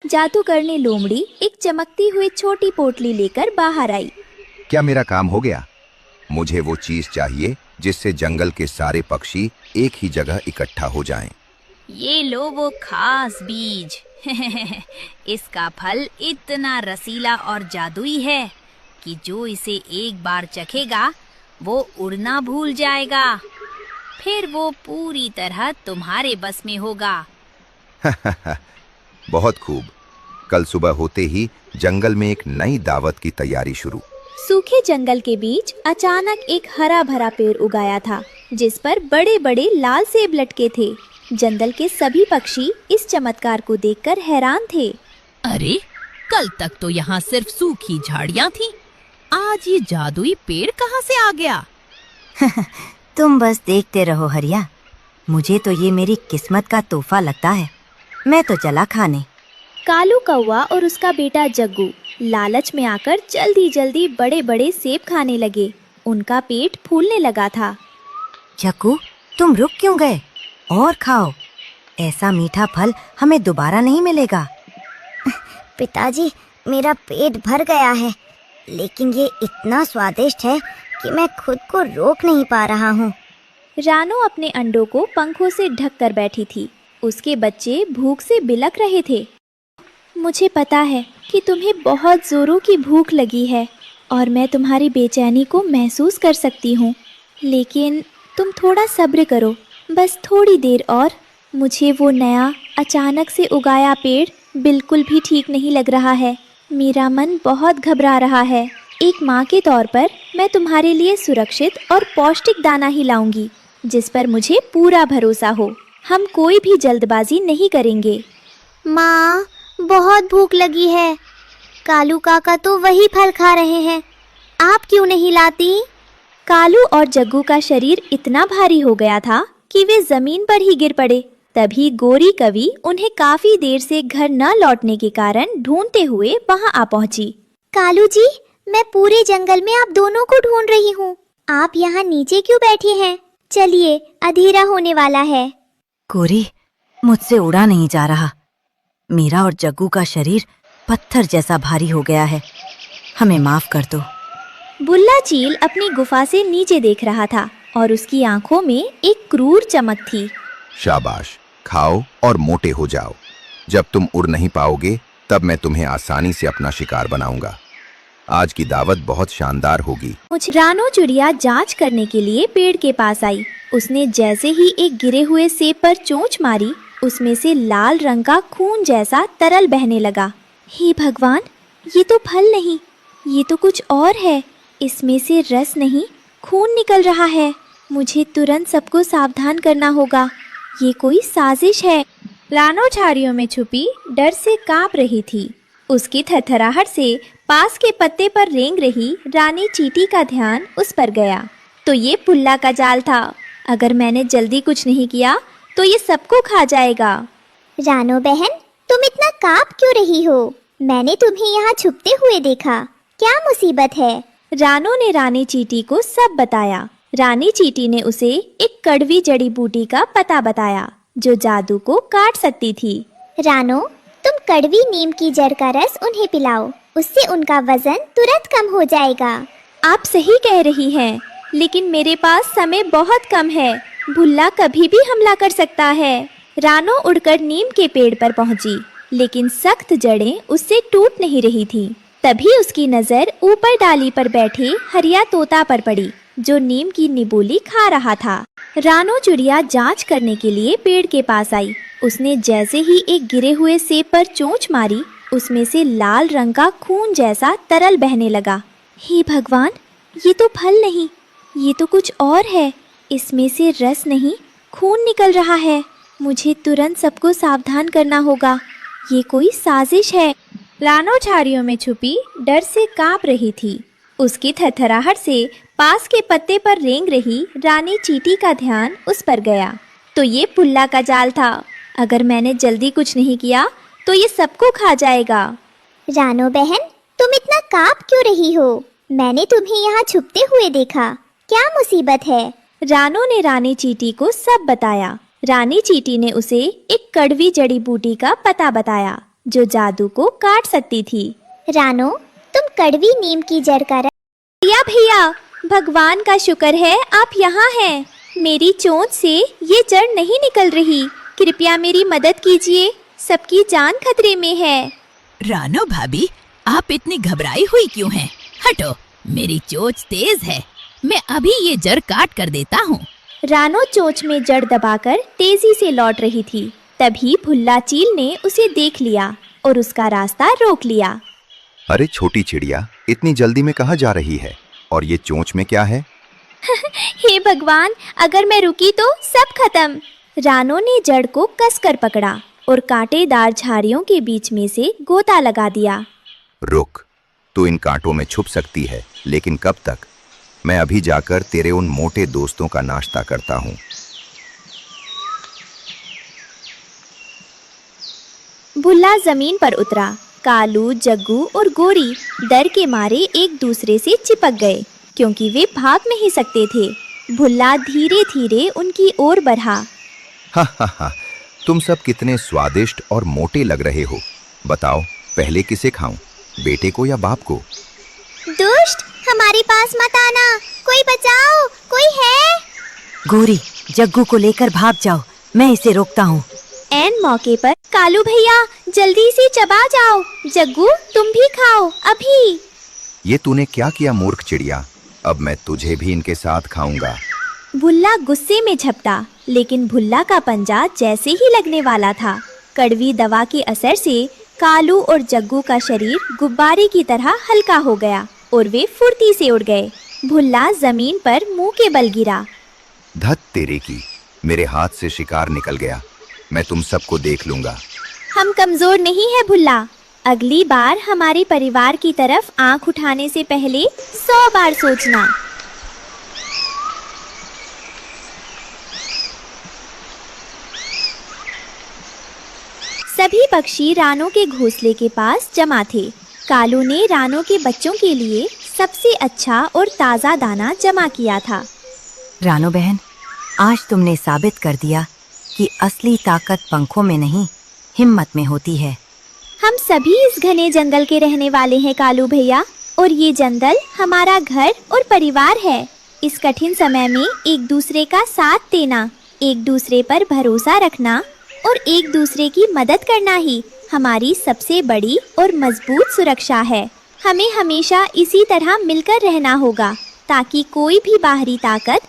जादूगरनी लोमड़ी एक चमकती हुई छोटी पोटली लेकर बाहर आई। क्या मेरा काम हो गया? मुझे वो चीज चाहिए जिससे जंगल के सारे पक्षी एक ही जगह इकट्ठा हो जाएं। ये लो वो खास बीज। इसका फल इतना रसीला और जादुई है कि जो इसे एक बार चखेगा वो उड़ना भूल जाएगा। फिर वो पूरी तरह तुम्हारे बस में होगा। बहुत खूब। कल सुबह होते ही जंगल में एक नई दावत की तैयारी शुरू। सूखे जंगल के बीच अचानक एक हरा भरा पेड़ उगाया था जिस पर बड़े बड़े लाल सेब लटके थे। जंगल के सभी पक्षी इस चमत्कार को देखकर हैरान थे। अरे, कल तक तो यहाँ सिर्फ सूखी झाड़ियाँ थीं। आज ये जादुई पेड़ कहाँ से आ गया? तुम बस देखते रहो हरिया। मुझे तो ये मेरी किस्मत का तोहफा लगता है। मैं तो चला खाने। कालू कौवा और उसका बेटा जग्गू लालच में आकर जल्दी जल्दी बड़े बड़े सेब खाने लगे। उनका पेट फूलने लगा था। जग्गू, तुम रुक क्यों गए? और खाओ। ऐसा मीठा फल हमें दोबारा नहीं मिलेगा। पिताजी, मेरा पेट भर गया है, लेकिन ये इतना स्वादिष्ट है कि मैं खुद को रोक नहीं पा रहा हूँ। रानो अपने अंडों को पंखों से ढक कर बैठी थी। उसके बच्चे भूख से बिलख रहे थे। मुझे पता है कि तुम्हें बहुत जोरों की भूख लगी है और मैं तुम्हारी बेचैनी को महसूस कर सकती हूँ, लेकिन तुम थोड़ा सब्र करो, बस थोड़ी देर और। मुझे वो नया अचानक से उगाया पेड़ बिल्कुल भी ठीक नहीं लग रहा है। मेरा मन बहुत घबरा रहा है। एक माँ के तौर पर मैं तुम्हारे लिए सुरक्षित और पौष्टिक दाना ही लाऊंगी, जिस पर मुझे पूरा भरोसा हो। हम कोई भी जल्दबाजी नहीं करेंगे। माँ, बहुत भूख लगी है। कालू काका तो वही फल खा रहे हैं, आप क्यों नहीं लाती? कालू और जग्गू का शरीर इतना भारी हो गया था कि वे जमीन पर ही गिर पड़े। तभी गोरी कवि उन्हें काफी देर से घर न लौटने के कारण ढूंढते हुए वहां आ पहुंची। कालू जी, मैं पूरे जंगल में आप दोनों को ढूंढ रही हूँ। आप यहाँ नीचे क्यों बैठे हैं? चलिए, अंधेरा होने वाला है। गोरी, मुझसे उड़ा नहीं जा रहा। मेरा और जग्गू का शरीर पत्थर जैसा भारी हो गया है। हमें माफ कर दो। बुल्ला चील अपनी गुफा से नीचे देख रहा था और उसकी आंखों में एक क्रूर चमक थी। शाबाश, खाओ और मोटे हो जाओ। जब तुम उड़ नहीं पाओगे तब मैं तुम्हें आसानी से अपना शिकार बनाऊंगा। आज की दावत बहुत शानदार होगी। रानो चिड़िया जांच करने के लिए पेड़ के पास आई। उसने जैसे ही एक गिरे हुए सेब पर चोंच मारी, उसमें से लाल रंग का खून जैसा तरल बहने लगा। हे भगवान, ये तो फल नहीं, ये तो कुछ और है। इसमें से रस नहीं, खून निकल रहा है। मुझे तुरंत सबको सावधान करना होगा। ये कोई साजिश है। रानो झाड़ियों में छुपी डर से कांप रही थी। उसकी थरथराहट से पास के पत्ते पर रेंग रही रानी चींटी का ध्यान उस पर गया। तो ये पुल्ला का जाल था। अगर मैंने जल्दी कुछ नहीं किया तो ये सबको खा जाएगा। रानो बहन, तुम इतना कांप क्यों रही हो? मैंने तुम्हें यहाँ छुपते हुए देखा। क्या मुसीबत है? रानो ने रानी चींटी को सब बताया। रानी चींटी ने उसे एक कड़वी जड़ी बूटी का पता बताया जो जादू को काट सकती थी। रानो, तुम कड़वी नीम की जड़ का रस उन्हें पिलाओ, उससे उनका वजन तुरंत कम हो जाएगा। आप सही कह रही हैं, लेकिन मेरे पास समय बहुत कम है। भुल्ला कभी भी हमला कर सकता है। रानो उड़कर नीम के पेड़ पर पहुंची, लेकिन सख्त जड़ें उससे टूट नहीं रही थीं। तभी उसकी नजर ऊपर डाली पर बैठे हरिया तोता पर पड़ी, जो नीम की निबोली खा रहा था। रानो चिड़िया जांच करने के लिए पेड़ के पास आई। उसने जैसे ही एक गिरे हुए सेब पर चोंच मारी, उसमें से लाल रंग का खून जैसा तरल बहने लगा। हे भगवान, ये तो फल नहीं, ये तो कुछ और है। इसमें से रस नहीं, खून निकल रहा है। मुझे तुरंत सबको सावधान करना होगा। ये कोई साजिश है। रानो झाड़ियों में छुपी डर से कांप रही थी। उसकी थरथराहट से पास के पत्ते पर रेंग रही रानी चींटी का ध्यान उस पर गया। तो ये पुल्ला का जाल था। अगर मैंने जल्दी कुछ नहीं किया तो ये सबको खा जाएगा। रानो बहन, तुम इतना कांप क्यों रही हो? मैंने तुम्हें यहाँ छुपते हुए देखा। क्या मुसीबत है? रानो ने रानी चींटी को सब बताया। रानी चींटी ने उसे एक कड़वी जड़ी बूटी का पता बताया जो जादू को काट सकती थी। रानो, तुम कड़वी नीम की जड़ का भैया भैया, भगवान का शुक्र है आप यहाँ हैं। मेरी चोंच से ये जड़ नहीं निकल रही, कृपया मेरी मदद कीजिए, सबकी जान खतरे में है। रानो भाभी, आप इतनी घबराई हुई क्यों हैं? हटो, मेरी चोंच तेज है, मैं अभी ये जड़ काट कर देता हूँ। रानो चोंच में जड़ दबाकर तेजी से लौट रही थी। तभी भुल्ला चील ने उसे देख लिया और उसका रास्ता रोक लिया। अरे छोटी चिड़िया, इतनी जल्दी में कहाँ जा रही है? और ये चोंच में क्या है? हे भगवान, अगर मैं रुकी तो सब खत्म। रानो ने जड़ को कसकर पकड़ा और कांटेदार झाड़ियों के बीच में से गोता लगा दिया। रुक, तू इन कांटों में छुप सकती है, लेकिन कब तक? मैं अभी जाकर तेरे उन मोटे दोस्तों का नाश्ता करता हूँ। भुल्ला जमीन पर उतरा। कालू, जग्गू और गोरी डर के मारे एक दूसरे से चिपक गए, क्योंकि वे भाग नहीं सकते थे। भुल्ला धीरे धीरे उनकी ओर बढ़ा। हा हा हा, तुम सब कितने स्वादिष्ट और मोटे लग रहे हो। बताओ, पहले किसे खाऊं, बेटे को या बाप को? दुष्ट, हमारे पास मत आना, कोई बचाओ, कोई है? गोरी, जग्गू को लेकर भाग जाओ, मैं इसे रोकता हूँ। ऐन मौके पर कालू भैया, जल्दी से चबा जाओ। जग्गू, तुम भी खाओ अभी। ये तूने क्या किया मूर्ख चिड़िया? अब मैं तुझे भी इनके साथ खाऊंगा। भुल्ला गुस्से में झपटा, लेकिन भुल्ला का पंजा जैसे ही लगने वाला था, कड़वी दवा के असर से कालू और जग्गू का शरीर गुब्बारे की तरह हल्का हो गया और वे फुर्ती से उड़ गए। भुल्ला जमीन पर मुंह के बल गिरा। धत तेरे की, मेरे हाथ से शिकार निकल गया। मैं तुम सबको देख लूंगा। हम कमजोर नहीं है भुल्ला। अगली बार हमारे परिवार की तरफ आंख उठाने से पहले 100 बार सोचना। सभी पक्षी रानो के घोंसले के पास जमा थे। कालू ने रानो के बच्चों के लिए सबसे अच्छा और ताज़ा दाना जमा किया था। रानो बहन, आज तुमने साबित कर दिया कि असली ताकत पंखों में नहीं, हिम्मत में होती है। हम सभी इस घने जंगल के रहने वाले हैं कालू भैया, और ये जंगल हमारा घर और परिवार है। इस कठिन समय में एक दूसरे का साथ देना, एक दूसरे पर भरोसा रखना और एक दूसरे की मदद करना ही हमारी सबसे बड़ी और मजबूत सुरक्षा है। हमें हमेशा इसी तरह मिलकर रहना होगा, ताकि कोई भी बाहरी ताकत